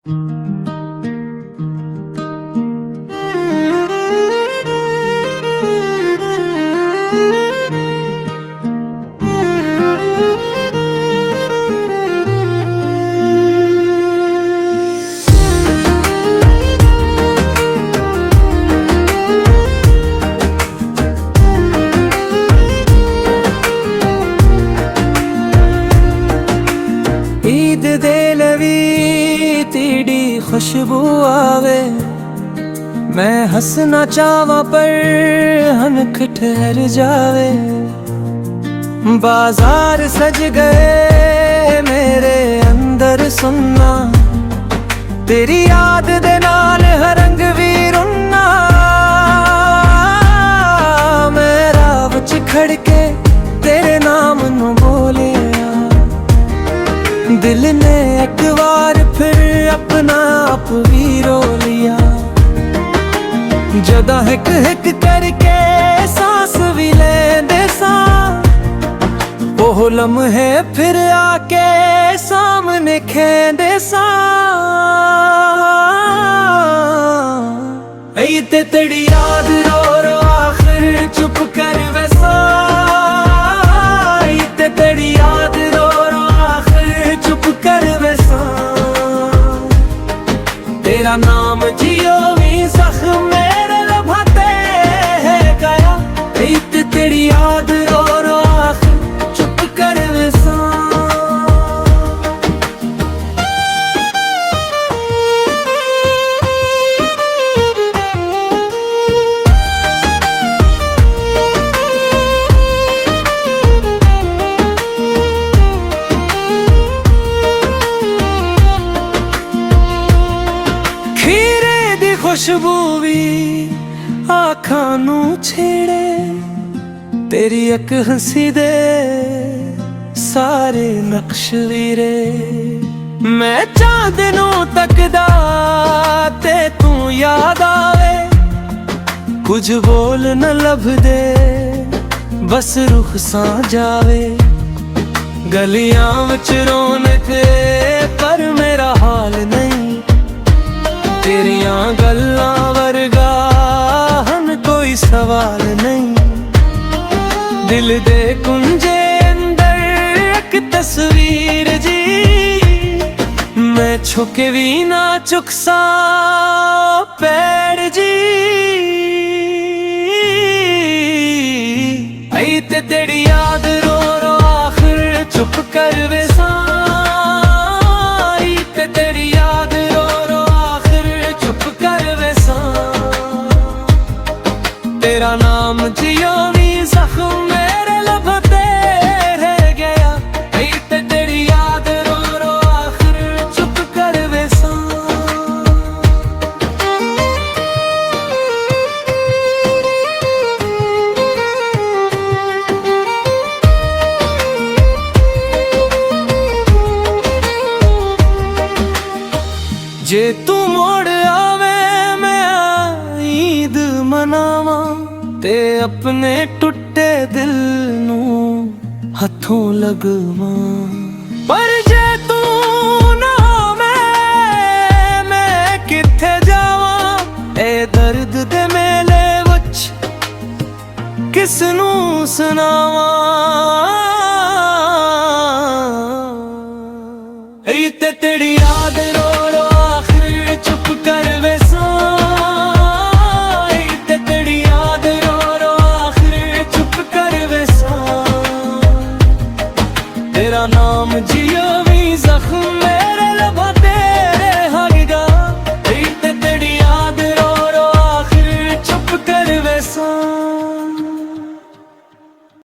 ईद दे लवी तेरी खुशबू आवे, मैं हंसना चावा पर हनक ठहर जावे। बाजार सज गए मेरे अंदर सुनना, तेरी याद दे नाल हर रंग भी रुन्ना। मैं राह विच खड़ के तेरे नाम नू बोलिया, दिल ने एक बार फिर अपना आप भी रो लिया। जदा हिक हिक करके सांस भी लेंदे सा, ओह लम्हे फिर आके सामने खेंदे सा। ऐ ते तेरी याद रो रो आखिर चुप कर वैसा। ऐ ते तेरी याद रो रो आखिर चुप कर वैसा। तेरा नाम जियो भी जख्म मेरे लभाते है गया। ऐ ते तेरी याद रो रो आखिर चुप कर वैसा। खुशबू भी आँखां नू छेड़े, तेरी एक हंसी दे सारे नक्श वीरे। मैं चांद नू तकदा ते तू याद आवे, कुछ बोल न लभदे बस रुख सा जावे। गलियां विच रौनक पर मेरा हाल नहीं, तेरियां गल्लां वर्गा हन कोई सवाल नहीं। दिल दे कुंजे अंदर एक तस्वीर जी, मैं छुके भी ना चुक सा पैर जी। ऐ ते तेरी याद रो रो आखिर चुप कर वैसा। ऐ ते तेरी याद रो रो चुप कर वैसा। तेरा नाम जियो भी जख्म मेरे लबते रह गया। ऐ ते तेरी याद रो रो आखिर चुप कर वैसा। जे तू मोड़ आवे मैं ईद मनावा, ते अपने टुटे दिल नू हथों लगवा। पर जे तू ना मैं किथे जावा, ए दर्द दे मेले विच किस नू सुनावा। ऐ ते तेरी याद रो रो आखिर चुप कर वैसा। ऐ ते तेरी याद रो रो आखिर चुप कर वैसा। तेरा नाम जियो भी जख्म